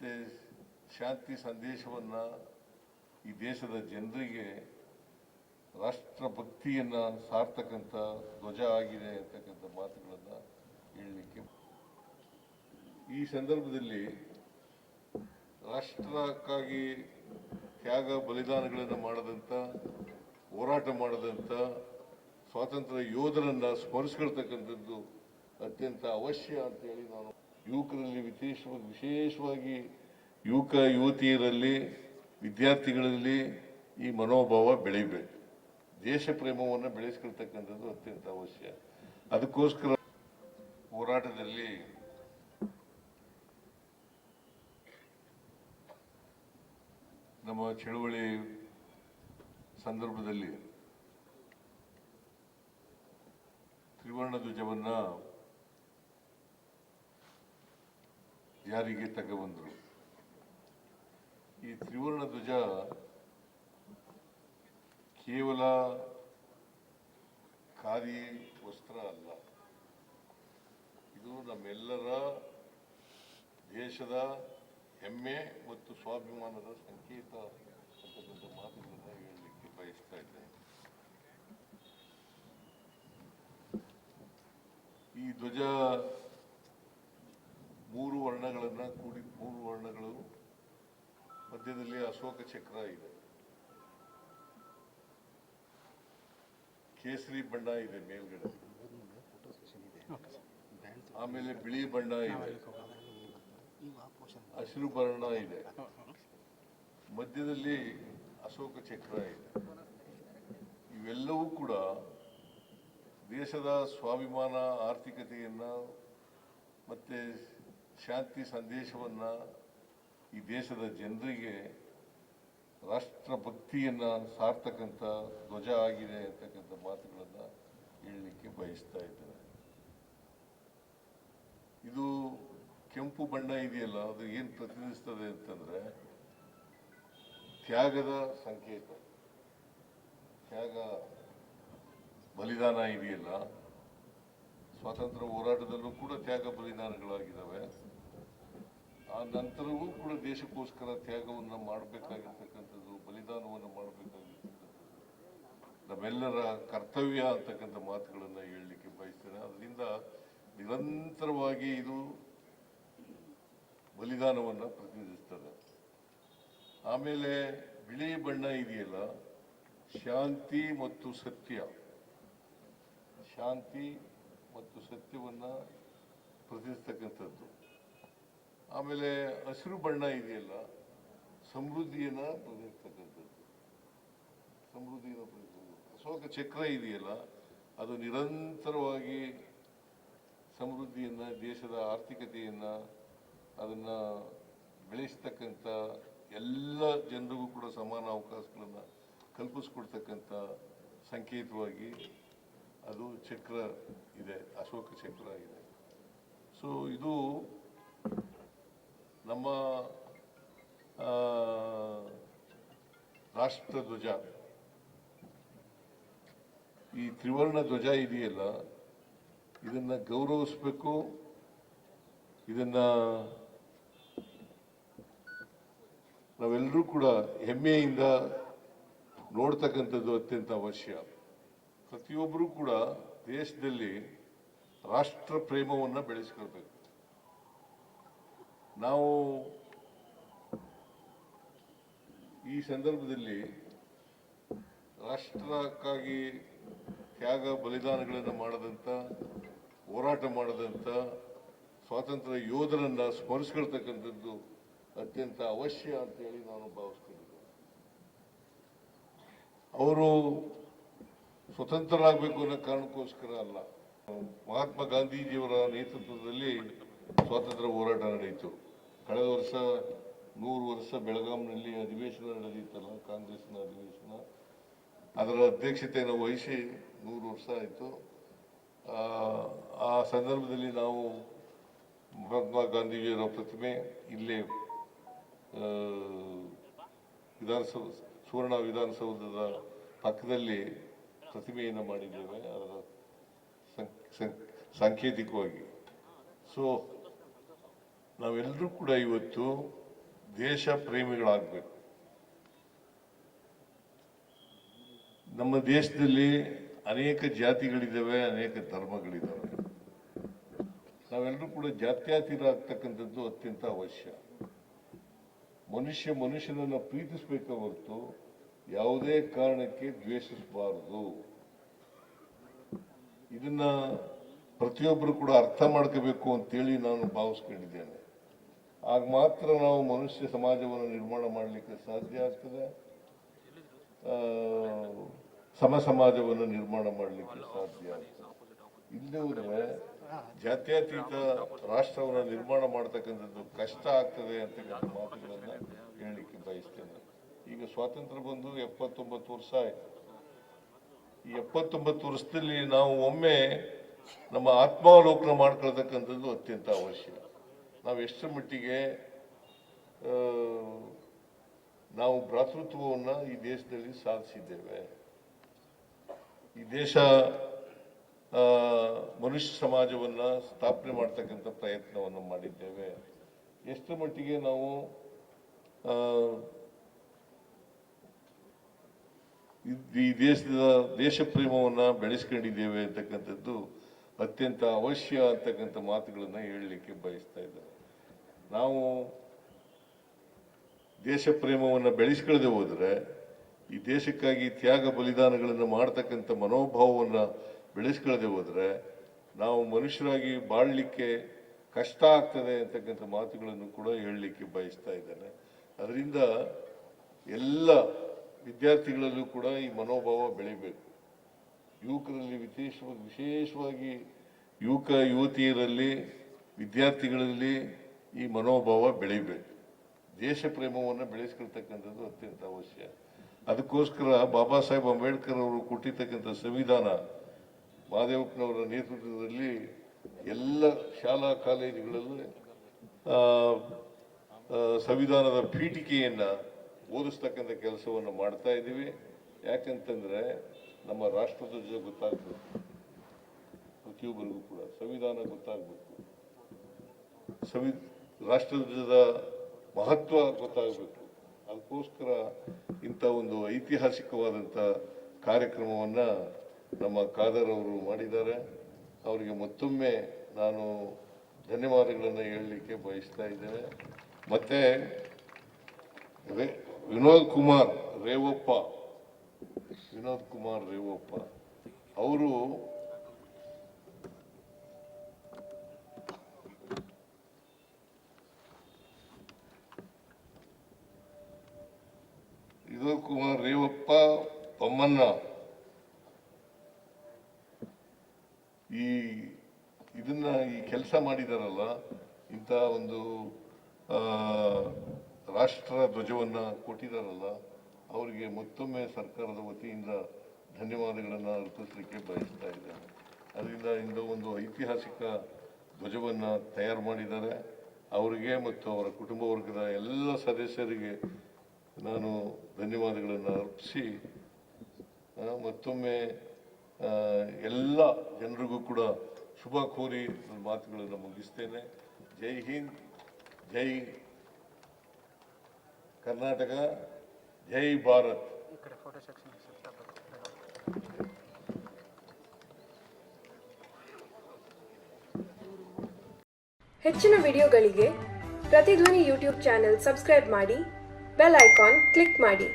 ಮತ್ತು ಶಾಂತಿ ಸಂದೇಶವನ್ನು ಈ ದೇಶದ ಜನರಿಗೆ ರಾಷ್ಟ್ರಭಕ್ತಿಯನ್ನು ಸಾರ್ತಕ್ಕಂಥ ಧ್ವಜ ಆಗಿದೆ ಅಂತಕ್ಕಂಥ ಮಾತುಗಳನ್ನು ಹೇಳಲಿಕ್ಕೆ ಈ ಸಂದರ್ಭದಲ್ಲಿ ರಾಷ್ಟ್ರಕ್ಕಾಗಿ ತ್ಯಾಗ ಬಲಿದಾನಗಳನ್ನು ಮಾಡದಂಥ ಹೋರಾಟ ಮಾಡದಂಥ ಸ್ವಾತಂತ್ರ್ಯ ಯೋಧರನ್ನು ಸ್ಮರಿಸ್ಕೊಳ್ತಕ್ಕಂಥದ್ದು ಅತ್ಯಂತ ಅವಶ್ಯ ಅಂತೇಳಿ ನಾನು ಯುವಕರಲ್ಲಿ ವಿಶೇಷವಾಗಿ ಯುವಕ ಯುವತಿಯರಲ್ಲಿ ವಿದ್ಯಾರ್ಥಿಗಳಲ್ಲಿ ಈ ಮನೋಭಾವ ಬೆಳೀಬೇಕು. ದೇಶ ಪ್ರೇಮವನ್ನು ಬೆಳೆಸ್ಕೊಳ್ತಕ್ಕಂಥದ್ದು ಅತ್ಯಂತ ಅವಶ್ಯ. ಅದಕ್ಕೋಸ್ಕರ ಹೋರಾಟದಲ್ಲಿ ನಮ್ಮ ಚಳುವಳಿ ಸಂದರ್ಭದಲ್ಲಿ ತ್ರಿವರ್ಣ ಧ್ವಜವನ್ನು ಜಾರಿಗೆ ತಗೊಂಡ್ಬಂದರು. ಈ ತ್ರಿವರ್ಣ ಧ್ವಜ ಕೇವಲ ಖಾದಿ ವಸ್ತ್ರ ಅಲ್ಲ, ಇದು ನಮ್ಮೆಲ್ಲರ ದೇಶದ ಹೆಮ್ಮೆ ಮತ್ತು ಸ್ವಾಭಿಮಾನದ ಸಂಕೇತ ಅಂತಕ್ಕಂಥ ಮಾತುಗಳನ್ನು ಹೇಳಲಿಕ್ಕೆ ಬಯಸ್ತಾ ಇದ್ದೇನೆ. ಈ ಧ್ವಜ ಮೂರು ವರ್ಣಗಳು, ಮಧ್ಯದಲ್ಲಿ ಅಶೋಕ ಚಕ್ರ ಇದೆ, ಕೇಸರಿ ಬಣ್ಣ ಇದೆ ಮೇಲ್ಗಡೆ, ಆಮೇಲೆ ಬಿಳಿ ಬಣ್ಣ ಇದೆ, ಹಸಿರು ಬಣ್ಣ ಇದೆ, ಮಧ್ಯದಲ್ಲಿ ಅಶೋಕ ಚಕ್ರ ಇದೆ. ಇವೆಲ್ಲವೂ ಕೂಡ ದೇಶದ ಸ್ವಾಭಿಮಾನ, ಆರ್ಥಿಕತೆಯನ್ನು ಮತ್ತು ಶಾಂತಿ ಸಂದೇಶವನ್ನು ಈ ದೇಶದ ಜನರಿಗೆ ರಾಷ್ಟ್ರಭಕ್ತಿಯನ್ನು ಸಾರ್ತಕ್ಕಂಥ ಧ್ವಜ ಆಗಿದೆ ಅಂತಕ್ಕಂಥ ಮಾತುಗಳನ್ನು ಹೇಳಲಿಕ್ಕೆ ಬಯಸ್ತಾ ಇದ್ದೇನೆ. ಇದು ಕೆಂಪು ಬಣ್ಣ ಇದೆಯಲ್ಲ, ಅದು ಏನು ಪ್ರತಿನಿಧಿಸ್ತದೆ ಅಂತಂದರೆ ತ್ಯಾಗದ ಸಂಕೇತ. ತ್ಯಾಗ ಬಲಿದಾನ ಇದೆಯಲ್ಲ, ಸ್ವಾತಂತ್ರ್ಯ ಹೋರಾಟದಲ್ಲೂ ಕೂಡ ತ್ಯಾಗ ಬಲಿದಾನಗಳಾಗಿದ್ದಾವೆ. ಆ ನಂತರವೂ ಕೂಡ ದೇಶಕ್ಕೋಸ್ಕರ ತ್ಯಾಗವನ್ನು ಮಾಡಬೇಕಾಗಿರ್ತಕ್ಕಂಥದ್ದು, ಬಲಿದಾನವನ್ನು ಮಾಡಬೇಕಾಗಿರ್ತಕ್ಕಂಥದ್ದು ನಮ್ಮೆಲ್ಲರ ಕರ್ತವ್ಯ ಅಂತಕ್ಕಂಥ ಮಾತುಗಳನ್ನು ಹೇಳಲಿಕ್ಕೆ ಬಯಸ್ತೇನೆ. ಅದರಿಂದ ನಿರಂತರವಾಗಿ ಇದು ಬಲಿದಾನವನ್ನು ಪ್ರತಿನಿಧಿಸ್ತದೆ. ಆಮೇಲೆ ಬಿಳಿ ಬಣ್ಣ ಇದೆಯಲ್ಲ, ಶಾಂತಿ ಮತ್ತು ಸತ್ಯ, ಶಾಂತಿ ಮತ್ತು ಸತ್ಯವನ್ನು ಪ್ರತಿನಿಧಿಸ್ತಕ್ಕಂಥದ್ದು. ಆಮೇಲೆ ಹಸಿರು ಬಣ್ಣ ಇದೆಯಲ್ಲ, ಸಮೃದ್ಧಿಯನ್ನು ಪ್ರತಿನಿಧಿಸ್ತಕ್ಕಂಥದ್ದು, ಸಮೃದ್ಧಿಯನ್ನು ಪ್ರತಿನಿಧಿಸ್ತಕ್ಕಂಥದ್ದು. ಅಶೋಕ ಚಕ್ರ ಇದೆಯಲ್ಲ, ಅದು ನಿರಂತರವಾಗಿ ಸಮೃದ್ಧಿಯನ್ನು, ದೇಶದ ಆರ್ಥಿಕತೆಯನ್ನು, ಅದನ್ನು ಬೆಳೆಸ್ತಕ್ಕಂಥ ಎಲ್ಲ ಜನರಿಗೂ ಕೂಡ ಸಮಾನ ಅವಕಾಶಗಳನ್ನು ಕಲ್ಪಿಸ್ಕೊಡ್ತಕ್ಕಂಥ ಸಂಕೇತವಾಗಿ ಅದು ಚಕ್ರ ಇದೆ, ಅಶೋಕ ಚಕ್ರ ಇದೆ. ಸೊ ಇದು ನಮ್ಮ ರಾಷ್ಟ್ರ ಧ್ವಜ. ಈ ತ್ರಿವರ್ಣ ಧ್ವಜ ಇದೆಯಲ್ಲ, ಇದನ್ನು ಗೌರವಿಸಬೇಕು, ಇದನ್ನು ನಾವೆಲ್ಲರೂ ಕೂಡ ಹೆಮ್ಮೆಯಿಂದ ನೋಡ್ತಕ್ಕಂಥದ್ದು ಅತ್ಯಂತ ಅವಶ್ಯ. ಪ್ರತಿಯೊಬ್ಬರೂ ಕೂಡ ದೇಶದಲ್ಲಿ ರಾಷ್ಟ್ರ ಪ್ರೇಮವನ್ನು ಬೆಳೆಸ್ಕೊಳ್ಬೇಕು. ನಾವು ಈ ಸಂದರ್ಭದಲ್ಲಿ ರಾಷ್ಟ್ರಕ್ಕಾಗಿ ತ್ಯಾಗ ಬಲಿದಾನಗಳನ್ನು ಮಾಡದಂಥ, ಹೋರಾಟ ಮಾಡದಂಥ ಸ್ವಾತಂತ್ರ್ಯ ಯೋಧರನ್ನು ಸ್ಮರಿಸ್ಕೊಳ್ತಕ್ಕಂಥದ್ದು ಅತ್ಯಂತ ಅವಶ್ಯ ಅಂತೇಳಿ ನಾನು ಭಾವಿಸ್ಕೊಂಡಿದ್ದೆ. ಅವರು ಸ್ವತಂತ್ರರಾಗಬೇಕು ಅನ್ನೋ ಕಾರಣಕ್ಕೋಸ್ಕರ ಅಲ್ಲ, ಮಹಾತ್ಮ ಗಾಂಧೀಜಿಯವರ ನೇತೃತ್ವದಲ್ಲಿ ಸ್ವಾತಂತ್ರ್ಯ ಹೋರಾಟ ನಡೆಯಿತು. ಕಳೆದ ವರ್ಷ 100 ವರ್ಷ ಬೆಳಗಾಂನಲ್ಲಿ ಅಧಿವೇಶನ ನಡೆದಿತ್ತಲ್ಲ, ಕಾಂಗ್ರೆಸ್ನ ಅಧಿವೇಶನ, ಅದರ ಅಧ್ಯಕ್ಷತೆಯನ್ನು ವಹಿಸಿ 100 ವರ್ಷ ಆಯಿತು. ಆ ಸಂದರ್ಭದಲ್ಲಿ ನಾವು ಮಹಾತ್ಮ ಗಾಂಧೀಜಿಯವರ ಪ್ರತಿಮೆ ಇಲ್ಲೇ ಸುವರ್ಣ ವಿಧಾನಸೌಧದ ಪಕ್ಕದಲ್ಲಿ ಪ್ರತಿಮೆಯನ್ನು ಮಾಡಿದ್ದೇವೆ, ಅದರ ಸಾಂಕೇತಿಕವಾಗಿ. ಸೊ ನಾವೆಲ್ಲರೂ ಕೂಡ ಇವತ್ತು ದೇಶ ಪ್ರೇಮಿಗಳಾಗಬೇಕು. ನಮ್ಮ ದೇಶದಲ್ಲಿ ಅನೇಕ ಜಾತಿಗಳಿದ್ದಾವೆ, ಅನೇಕ ಧರ್ಮಗಳಿದ್ದಾವೆ. ನಾವೆಲ್ಲರೂ ಕೂಡ ಜಾತ್ಯತೀತ ಆಗ್ತಕ್ಕಂಥದ್ದು ಅತ್ಯಂತ ಅವಶ್ಯ. ಮನುಷ್ಯನನ್ನು ಪ್ರೀತಿಸಬೇಕ ಹೊರತು ಯಾವುದೇ ಕಾರಣಕ್ಕೆ ದ್ವೇಷಿಸಬಾರದು. ಇದನ್ನ ಪ್ರತಿಯೊಬ್ಬರು ಕೂಡ ಅರ್ಥ ಮಾಡ್ಕೋಬೇಕು ಅಂತೇಳಿ ನಾನು ಭಾವಿಸ್ಕೊಂಡಿದ್ದೇನೆ. ಆಗ ಮಾತ್ರ ನಾವು ಮನುಷ್ಯ ಸಮಾಜವನ್ನು ನಿರ್ಮಾಣ ಮಾಡಲಿಕ್ಕೆ ಸಾಧ್ಯ ಆಗ್ತದೆ, ಸಮ ಸಮಾಜವನ್ನು ನಿರ್ಮಾಣ ಮಾಡಲಿಕ್ಕೆ ಸಾಧ್ಯ ಆಗ್ತದೆ. ಇಲ್ಲದೆ ಹೋದ್ರೆ ಜಾತ್ಯತೀತ ರಾಷ್ಟ್ರವನ್ನು ನಿರ್ಮಾಣ ಮಾಡ್ತಕ್ಕಂಥದ್ದು ಕಷ್ಟ ಆಗ್ತದೆ ಅಂತಕ್ಕಂಥ ಮಾತುಗಳನ್ನ ಹೇಳಲಿಕ್ಕೆ ಬಯಸ್ತೇನೆ. ಈಗ ಸ್ವಾತಂತ್ರ್ಯ ಬಂದು 79 ವರ್ಷ ಆಯ್ತು. ಈ 79 ವರ್ಷದಲ್ಲಿ ನಾವು ಒಮ್ಮೆ ನಮ್ಮ ಆತ್ಮಾವಲೋಕನ ಮಾಡ್ಕೊಳ್ತಕ್ಕಂಥದ್ದು ಅತ್ಯಂತ ಅವಶ್ಯ. ನಾವು ಎಷ್ಟರ ಮಟ್ಟಿಗೆ ನಾವು ಭ್ರಾತೃತ್ವವನ್ನು ಈ ದೇಶದಲ್ಲಿ ಸಾಧಿಸಿದ್ದೇವೆ. ಈ ದೇಶ ಮನುಷ್ಯ ಸಮಾಜವನ್ನು ಸ್ಥಾಪನೆ ಮಾಡ್ತಕ್ಕಂಥ ಪ್ರಯತ್ನವನ್ನು ಮಾಡಿದ್ದೇವೆ. ಎಷ್ಟರ ಮಟ್ಟಿಗೆ ನಾವು ಈ ದೇಶ ಪ್ರೇಮವನ್ನು ಬೆಳೆಸ್ಕೊಂಡಿದ್ದೇವೆ ಅಂತಕ್ಕಂಥದ್ದು ಅತ್ಯಂತ ಅವಶ್ಯ ಅಂತಕ್ಕಂಥ ಮಾತುಗಳನ್ನು ಹೇಳಲಿಕ್ಕೆ ಬಯಸ್ತಾ ಇದ್ದೇವೆ. ನಾವು ದೇಶ ಪ್ರೇಮವನ್ನು ಬೆಳೆಸ್ಕೊಳ್ಳದೆ ಹೋದರೆ, ಈ ದೇಶಕ್ಕಾಗಿ ತ್ಯಾಗ ಬಲಿದಾನಗಳನ್ನು ಮಾಡ್ತಕ್ಕಂಥ ಮನೋಭಾವವನ್ನು ಬೆಳೆಸ್ಕೊಳ್ಳದೆ ಹೋದರೆ ನಾವು ಮನುಷ್ಯರಾಗಿ ಬಾಳಲಿಕ್ಕೆ ಕಷ್ಟ ಆಗ್ತದೆ ಅಂತಕ್ಕಂಥ ಮಾತುಗಳನ್ನು ಕೂಡ ಹೇಳಲಿಕ್ಕೆ ಬಯಸ್ತಾ ಇದ್ದೇನೆ. ಅದರಿಂದ ಎಲ್ಲ ವಿದ್ಯಾರ್ಥಿಗಳಲ್ಲೂ ಕೂಡ ಈ ಮನೋಭಾವ ಬೆಳಿಬೇಕು. ಯುವಕರಲ್ಲಿ ವಿಶೇಷವಾಗಿ ಯುವಕ ಯುವತಿಯರಲ್ಲಿ, ವಿದ್ಯಾರ್ಥಿಗಳಲ್ಲಿ ಈ ಮನೋಭಾವ ಬೆಳಿಬೇಕು. ದೇಶ ಪ್ರೇಮವನ್ನು ಬೆಳೆಸ್ಕೊಳ್ತಕ್ಕಂಥದ್ದು ಅತ್ಯಂತ ಅವಶ್ಯ. ಅದಕ್ಕೋಸ್ಕರ ಬಾಬಾ ಸಾಹೇಬ್ ಅಂಬೇಡ್ಕರ್ ಅವರು ಕೊಟ್ಟಿರ್ತಕ್ಕಂಥ ಸಂವಿಧಾನ, ಮಹದೇವಪ್ಪನವರ ನೇತೃತ್ವದಲ್ಲಿ ಎಲ್ಲ ಶಾಲಾ ಕಾಲೇಜುಗಳಲ್ಲಿ ಸಂವಿಧಾನದ ಪೀಠಿಕೆಯನ್ನು ಓದಿಸ್ತಕ್ಕಂಥ ಕೆಲಸವನ್ನು ಮಾಡ್ತಾ ಇದ್ದೀವಿ. ಯಾಕಂತಂದ್ರೆ ನಮ್ಮ ರಾಷ್ಟ್ರಧ್ವಜ ಗೊತ್ತಾಗಬೇಕು, ಪ್ರತಿಯೊಬ್ಬರಿಗೂ ಕೂಡ ಸಂವಿಧಾನ ಗೊತ್ತಾಗಬೇಕು, ರಾಷ್ಟ್ರಧ್ವಜದ ಮಹತ್ವ ಗೊತ್ತಾಗಬೇಕು. ಅದಕ್ಕೋಸ್ಕರ ಇಂಥ ಒಂದು ಐತಿಹಾಸಿಕವಾದಂಥ ಕಾರ್ಯಕ್ರಮವನ್ನು ನಮ್ಮ ಖಾದರ್ ಅವರು ಮಾಡಿದ್ದಾರೆ. ಅವರಿಗೆ ಮತ್ತೊಮ್ಮೆ ನಾನು ಧನ್ಯವಾದಗಳನ್ನು ಹೇಳಲಿಕ್ಕೆ ಬಯಸ್ತಾ ಇದ್ದೇನೆ. ಮತ್ತೆ ವಿನೋದ್ ಕುಮಾರ್ ರೇವಪ್ಪ ಅವರು ಬೊಮ್ಮಣ್ಣ ಈ ಕೆಲಸ ಮಾಡಿದಾರಲ್ಲ, ಇಂಥ ಒಂದು ರಾಷ್ಟ್ರ ಧ್ವಜವನ್ನ ಕೊಟ್ಟಿದಾರಲ್ಲ, ಅವರಿಗೆ ಮತ್ತೊಮ್ಮೆ ಸರ್ಕಾರದ ವತಿಯಿಂದ ಧನ್ಯವಾದಗಳನ್ನು ಅರ್ಪಿಸಲಿಕ್ಕೆ ಬಯಸ್ತಾ ಇದ್ದೇನೆ. ಅದರಿಂದ ಇಂದು ಒಂದು ಐತಿಹಾಸಿಕ ಧ್ವಜವನ್ನು ತಯಾರು ಮಾಡಿದ್ದಾರೆ. ಅವರಿಗೆ ಮತ್ತು ಅವರ ಕುಟುಂಬ ವರ್ಗದ ಎಲ್ಲ ಸದಸ್ಯರಿಗೆ ನಾನು ಧನ್ಯವಾದಗಳನ್ನು ಅರ್ಪಿಸಿ ಮತ್ತೊಮ್ಮೆ ಎಲ್ಲ ಜನರಿಗೂ ಕೂಡ ಶುಭ ಕೋರಿ ನನ್ನ ಮಾತುಗಳನ್ನು ಮುಗಿಸ್ತೇನೆ. ಜೈ ಹಿಂದ್, ಜೈ ಕರ್ನಾಟಕ, ಜೈ ಭಾರತ್. ಹೆಚ್ಚಿನ ವಿಡಿಯೋಗಳಿಗೆ ಪ್ರತಿಧ್ವನಿ ಯೂಟ್ಯೂಬ್ ಚಾನೆಲ್ ಸಬ್ಸ್ಕ್ರೈಬ್ ಮಾಡಿ, ಬೆಲ್ ಐಕಾನ್ ಕ್ಲಿಕ್ ಮಾಡಿ.